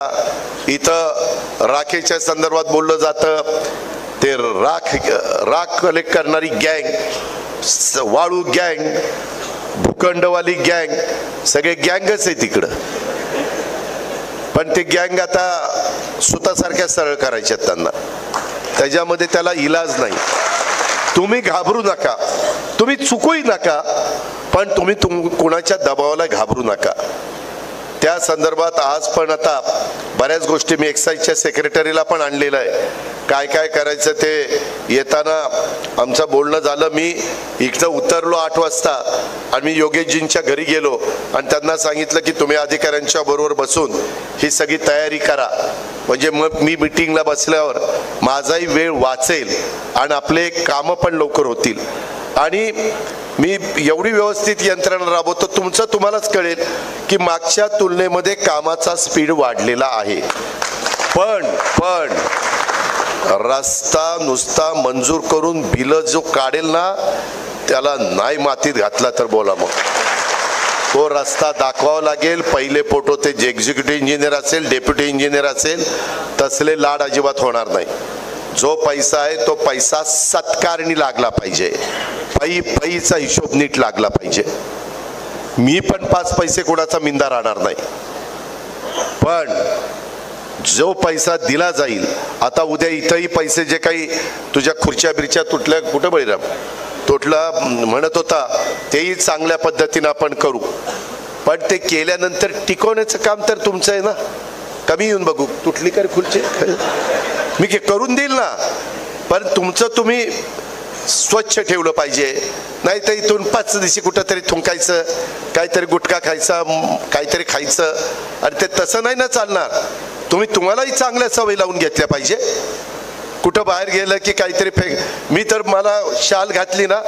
इथं राखेच्या संदर्भात बोललं जातं, ते राख कलेक्ट करणारी गँग, वाळू गँग, भूखंडवाली गँग, सगळे गँगच आहे तिकडं. पण ते गँग आता सुतासारख्या सरळ करायच्यात त्यांना, त्याच्यामध्ये त्याला इलाज नाही. तुम्ही घाबरू नका, तुम्ही चुकूही नका, पण तुम्ही कुणाच्या दबावाला घाबरू नका. त्या संदर्भात आज पण आता बऱ्याच गोष्टी मी एक्साईजच्या सेक्रेटरीला पण आणलेलं आहे. काय काय करायचं ते येताना आमचं बोलणं झालं. मी इकडं उतरलो 8 वाजता आणि मी योगेशजींच्या घरी गेलो आणि त्यांना सांगितलं की तुम्ही अधिकाऱ्यांच्या बरोबर बसून ही सगळी तयारी करा, म्हणजे मग मी मीटिंगला बसल्यावर माझाही वेळ वाचेल आणि आपले कामं पण लवकर होतील. आणि मी एवढी व्यवस्थित यंत्रणा राबवतो, तुमचं तुम्हालाच कळेल की मागच्या तुलनेमध्ये कामाचा स्पीड वाढलेला आहे. पण रस्ता नुसता मंजूर करून बिल जो काढेल ना, त्याला नाही मातीत घातला तर बोला, मग तो रस्ता दाखवावा लागेल. पहिले फोटो ते जे एक्झिक्युटिव्ह इंजिनियर असेल, डेप्युटी इंजिनियर असेल, तसले लाड अजिबात होणार नाही. जो पैसा आहे तो पैसा सत्कारणी लागला पाहिजे, पैचा हिशोब नीट लागला पाहिजे. मी पण 5 पैसे कोणाचा मिंदा राहणार नाही, पण जो पैसा दिला जाईल, आता उद्या इथंही पैसे जे काही तुझ्या खुर्च्या बिरच्या तुटल्या, कुठं बळीराम तुटला म्हणत होता, तेही चांगल्या पद्धतीने आपण करू. पण ते केल्यानंतर टिकवण्याचं काम तर तुमचं आहे ना. कमी येऊन बघू, तुटली कर खुर्ची, मी करून देईल ना, पण तुमचं तुम्ही स्वच्छ ठेवलं पाहिजे. नाही तर इथून 5 दिवशी कुठंतरी थुंकायचं, काहीतरी गुटखा खायचा, काहीतरी खायचं, आणि ते तसं नाही ना चालणार. तुम्हालाही चांगल्या सवयी लावून घेतल्या पाहिजे. कुठं बाहेर गेलं की काहीतरी मी तर मला शाल घातली ना,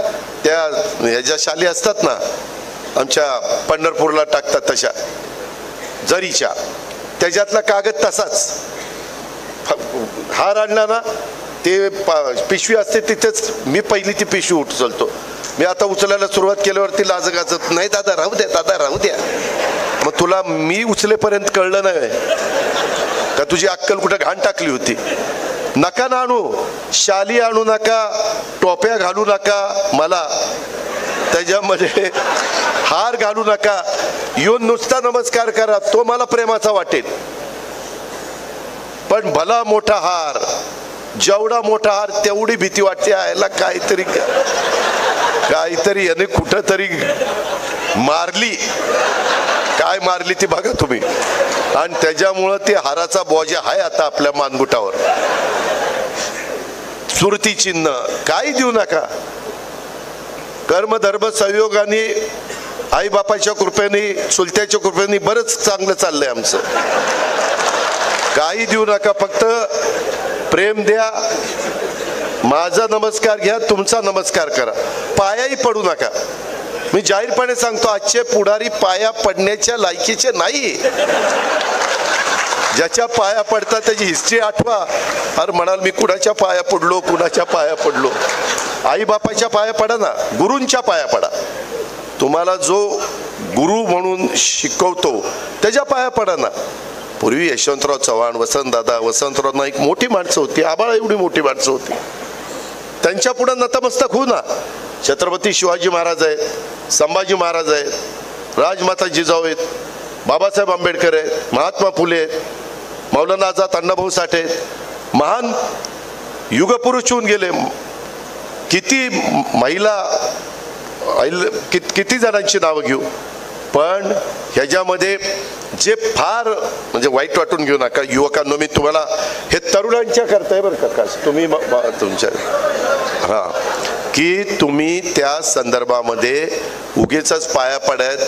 त्या ह्याच्या शाली असतात ना आमच्या पंढरपूरला टाकतात तशा जरीच्या, त्याच्यातला कागद तसाच. हार आणला ना, ते पिशवी असते तिथेच मी पहिली ती पिशवी उचलतो. मी आता उचलायला सुरुवात केल्यावरती लाजगाजत, नाही दादा राहू द्या, दादा राहू द्या. मग तुला मी उचलेपर्यंत कळलं नाही का तुझी अक्कल कुठं घाण टाकली होती. नका ना आणू, शाली आणू नका, टोप्या घालू नका, मला त्याच्यामध्ये हार घालू नका. येऊन नुसता नमस्कार करा, तो मला प्रेमाचा वाटेल. पण भला मोठा हार, जेवढा मोठा हार तेवढी भीती वाटते. यायला काहीतरी याने कुठं तरी मारली, काय मारली ती बघा तुम्ही. आणि त्याच्यामुळं ते हाराचा बोजा आहे आता आपल्या मानगुटावर. स्मृती चिन्ह काही देऊ नका. कर्मधर्म संयोगाने, आई बापाच्या कृपेने, चुलत्याच्या कृपेने बरंच चांगलं चाललंय आमचं. काही देऊ नका, फक्त प्रेम द्या. माझा नमस्कार घ्या, तुमचा नमस्कार करा, पायाही पडू नका. मी जाहीरपणे सांगतो, आजचे पुढारी पाया पडण्याच्या लायकीचे नाही. ज्याच्या पाया पडतात त्याची हिस्ट्री आठवा. अरे म्हणाल मी कुणाच्या पाया पडलो, कुणाच्या पाया पडलो. आई बापाच्या पाया पडा ना, गुरूंच्या पाया पडा. तुम्हाला जो गुरु म्हणून शिकवतो त्याच्या पाया पडा ना. पूर्वी यशवंतराव चव्हाण, वसंतदादा, वसंतराव नाईक मोठी माणसं होती, आबाळा एवढी मोठी माणसं होती, त्यांच्या पुढे नतमस्तक होऊ ना. छत्रपती शिवाजी महाराज आहेत, संभाजी महाराज आहेत, राजमाता जिजाऊ आहेत, बाबासाहेब आंबेडकर आहेत, महात्मा फुले आहेत, मौलाना आझाद अण्णाभाऊ साठे आहेत. महान युगपुरुष होऊन गेले. किती महिला, किती जणांची नावं घेऊ. पण ह्याच्यामध्ये जे फार म्हणजे वाईट वाटून घेऊ नका युवकांनो. मी तुम्हाला हे तरुणांच्या करताय बरं का, तुम्ही तुमच्या की तुम्ही त्या संदर्भामध्ये उगीच पाया पडत,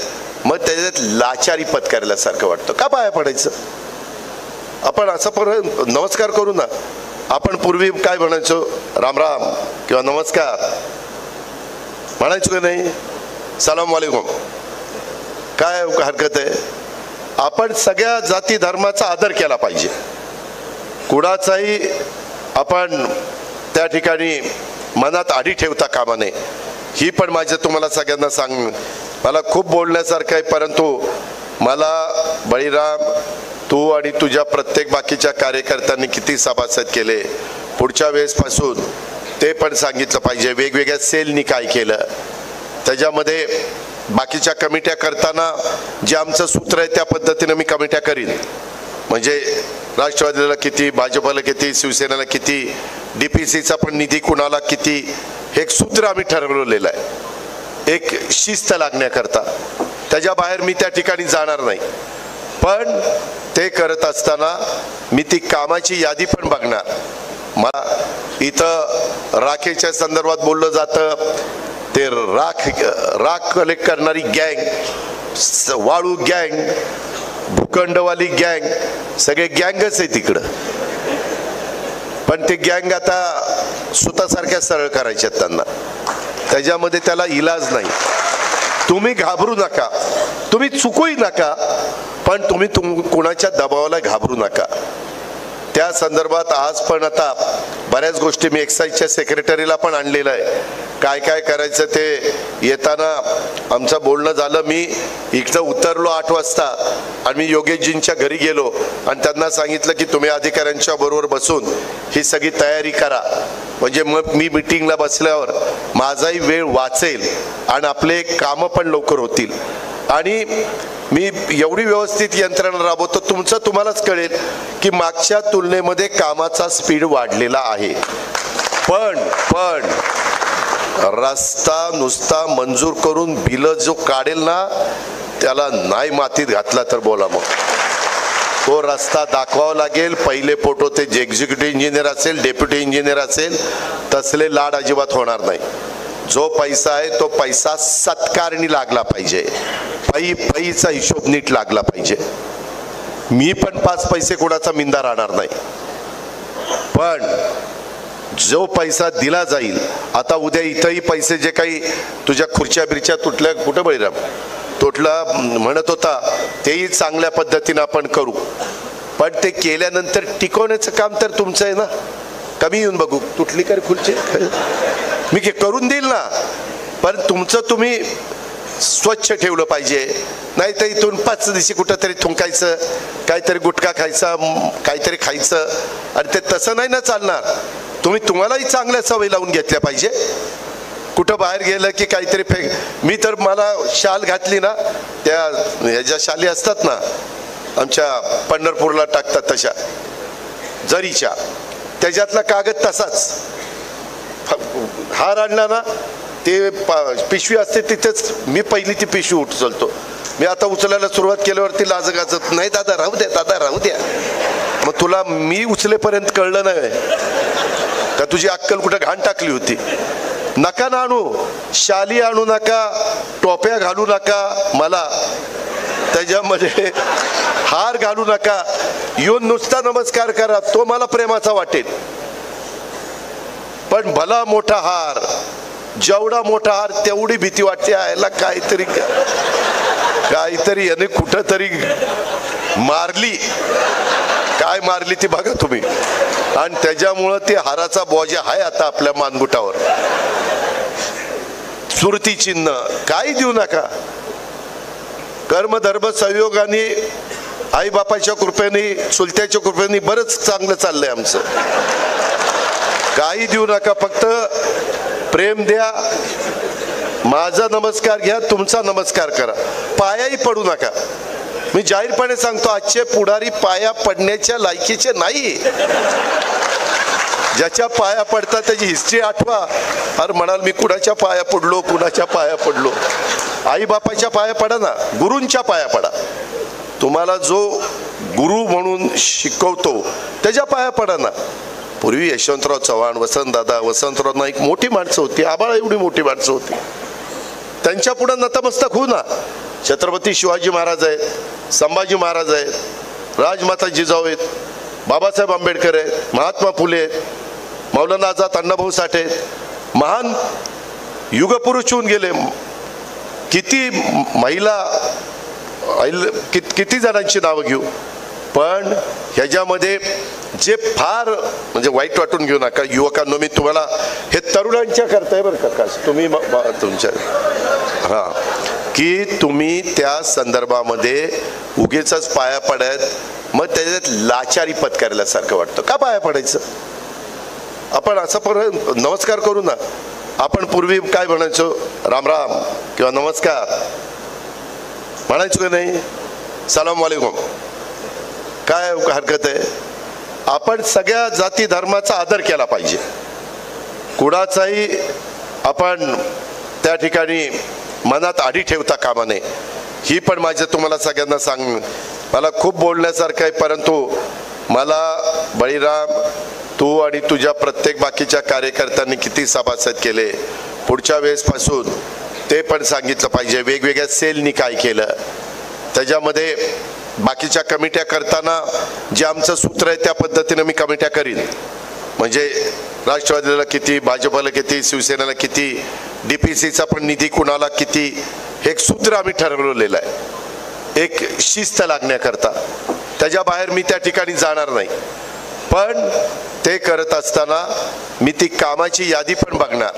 मग त्याच्यात लाचारी पत्करल्यासारखं वाटतं. का पाया पडायचं? आपण असं परत नमस्कार करू ना. आपण पूर्वी काय म्हणायचो, राम राम किंवा नमस्कार म्हणायचो का नाही, सलाम वालेकुम, काय हरकत आहे? आपण सगळ्या जाती धर्माचा आदर केला पाहिजे. कुणाचाही आपण त्या ठिकाणी मनात आडी ठेवता कामा नये. ही पण माझं तुम्हाला सगळ्यांना सांग, मला खूप बोलण्यासारखं आहे, परंतु मला बळीराम तू आणि तुझ्या प्रत्येक बाकीच्या कार्यकर्त्यांनी किती सभासद केले, पुढच्या वेळेसपासून ते पण सांगितलं पाहिजे. वेगवेगळ्या सेलनी काय केलं, त्याच्यामध्ये बाकीच्या कमिट्या करताना जे आमचं सूत्र आहे त्या पद्धतीने मी कमिट्या करीन. म्हणजे राष्ट्रवादीला किती, भाजपला किती, शिवसेनेला किती, DPCचा पण निधी कुणाला किती, हे एक सूत्र आम्ही ठरवलेलं आहे एक शिस्त लागण्याकरता. त्याच्या बाहेर मी त्या ठिकाणी जाणार नाही. पण ते करत असताना मी ती कामाची यादी पण बघणार. मला इथं राखेच्या संदर्भात बोललं जातं, ते राख कलेक्ट करणारी गँग, वाळू गँग, भूखंडवाली गँग, सगळे गँगच आहे तिकडं. पण ते गँग आता स्वतःसारख्या सरळ करायच्या त्यांना, त्याच्यामध्ये त्याला इलाज नाही. तुम्ही घाबरू नका, तुम्ही चुकूही नका, पण तुम्ही कुणाच्या दबावाला घाबरू नका. त्या संदर्भात आज पण आता बऱ्याच गोष्टी मी एक्साईजच्या सेक्रेटरीला पण आणलेलं आहे. काय काय करायचं ते येताना आमचं बोलणं झालं. मी इथं उतरलो 8 वाजता आणि मी योगेशजींच्या घरी गेलो आणि त्यांना सांगितलं की तुम्ही अधिकाऱ्यांच्या बरोबर बसून ही सगळी तयारी करा, म्हणजे मग मी मीटिंगला बसल्यावर माझाही वेळ वाचेल आणि आपले कामं पण लवकर होतील. आणि मी एवढी व्यवस्थित यंत्रणा राबवतो, तुमचं तुम्हालाच कळेल की मागच्या तुलनेमध्ये कामाचा स्पीड वाढलेला आहे. पण रस्ता नुसता मंजूर करून बिल जो काढेल ना त्याला नाही मातीत घातला तर बोला मग. तो रस्ता दाखवावा लागेल. पहिले फोटो ते जे एक्झिक्युटिव्ह इंजिनियर असेल, डेप्युटी इंजिनियर असेल, तसले लाड अजिबात होणार नाही. जो पैसा आहे तो पैसा सत्कारणी लागला पाहिजे, पैचा हिशोब नीट लागला पाहिजे. मी पण 5 पैसे कोणाचा मिंदा राहणार नाही. पण जो पैसा दिला जाईल, आता उद्या इथंही पैसे जे काही तुझ्या खुर्च्या बिरच्या तुटल्या, कुठं बळीराम तुटला म्हणत होता, तेही चांगल्या पद्धतीने आपण करू. पण ते केल्यानंतर टिकवण्याचं काम तर तुमचं आहे ना. कमी येऊन बघू, तुटली काय खुर्ची, मी करून देईल ना, पण तुमचं तुम्ही स्वच्छ ठेवलं पाहिजे. नाही तर इथून 5 दिवशी कुठंतरी थुंकायचं, काहीतरी गुटखा खायचा, काहीतरी खायचं, आणि ते तसं नाही ना चालणार. तुम्हालाही चांगल्या सवयी लावून घेतल्या पाहिजे. कुठं बाहेर गेलं की काहीतरी मी तर मला शाल घातली ना, त्या ह्याच्या शाली असतात ना आमच्या पंढरपूरला टाकतात तशा जरीच्या, त्याच्यातला कागद तसाच. हार आणला ना ते पिशवी असते तिथेच मी पहिली ती पिशवी उचलतो. मी आता उचलायला सुरुवात केल्यावरती लाजगाजत, नाही दादा राहू द्या, दादा राहू द्या. मग तुला मी उचलेपर्यंत कळलं नाही का तुझी अक्कल कुठं घाण टाकली होती. नका ना आणू, शाली आणू नका, टोप्या घालू नका, मला त्याच्यामध्ये हार घालू नका. येऊन नुसता नमस्कार करा, तो मला प्रेमाचा वाटेल. पण भला मोठा हार, जेवढा मोठा हार तेवढी भीती वाटते. यायला काहीतरी याने कुठं तरी मारली, काय मारली ती बघा तुम्ही. आणि त्याच्यामुळं ते हाराचा बोजा आहे आता आपल्या मानगुटावर. स्मृती चिन्ह काही देऊ नका. कर्मधर्म संयोगाने, आई बापाच्या कृपेने, चुलत्याच्या कृपेने बरंच चांगलं चाललंय आमचं. काही देऊ नका, फक्त प्रेम द्या. माझा नमस्कार घ्या, तुमचा नमस्कार करा, पायाही पडू नका. मी जाहीरपणे सांगतो, आजचे पुढारी पाया पडण्याच्या लायकीचे नाही. ज्याच्या पाया पडतात त्याची हिस्ट्री आठवा. अरे म्हणाल मी कुणाच्या पाया पडलो, कुणाच्या पाया पडलो. आई बापाच्या पाया पडा ना, गुरूंच्या पाया पडा. तुम्हाला जो गुरु म्हणून शिकवतो त्याच्या पाया पडा ना. पूर्वी यशवंतराव चव्हाण, वसंतराव नाईक मोठी माणसं होती, आबाळा एवढी मोठी माणसं होती. त्यांच्या पुढे नतमस्तक होऊ ना. छत्रपती शिवाजी महाराज आहेत, संभाजी महाराज आहेत, राजमाता जिजाऊ आहेत, बाबासाहेब आंबेडकर आहेत, महात्मा फुले आहेत, मौलाना आझाद अण्णाभाऊ साठे आहेत. महान युगपुरुष होऊन गेले. किती महिला, किती जणांची नावं घेऊ. पण ह्याच्यामध्ये जे फार म्हणजे वाईट वाटून घेऊ नका युवकांनो. मी तुम्हाला हे तरुणांच्या करताय बरं का, तुम्ही तुमच्या की तुम्ही त्या संदर्भामध्ये उगीचच पाया पडत मग त्याच्यात लाचारी पत्करल्यासारखं वाटतं. का पाया पडायचं? आपण असं परत नमस्कार करू ना. आपण पूर्वी काय म्हणायचो? राम राम किंवा नमस्कार म्हणायचो का नाही? सलाम वालेकुम. काय हरकत आहे? आपण सगळ्या जाती धर्माचा आदर केला पाहिजे. कुणाचाही आपण त्या ठिकाणी मनात आडी ठेवता कामा नये. ही पण माझं तुम्हाला सगळ्यांना सांग. मला खूप बोलण्यासारखं आहे, परंतु मला बळीराम, तू आणि तुझ्या प्रत्येक बाकीच्या कार्यकर्त्यांनी किती सभासद केले, पुढच्या वेळेसपासून ते पण सांगितलं पाहिजे. वेगवेगळ्या सेलनी काय केलं, त्याच्यामध्ये बाकीच्या कमिट्या करताना जे आमचं सूत्र आहे त्या पद्धतीनं मी कमिट्या करीन. म्हणजे राष्ट्रवादीला किती, भाजपला किती, शिवसेनेला किती, DPCचा पण निधी कुणाला किती, हे एक सूत्र आम्ही ठरवलेलं आहे एक शिस्त लागण्याकरता. त्याच्या बाहेर मी त्या ठिकाणी जाणार नाही. पण ते करत असताना मी ती कामाची यादी पण बघणार.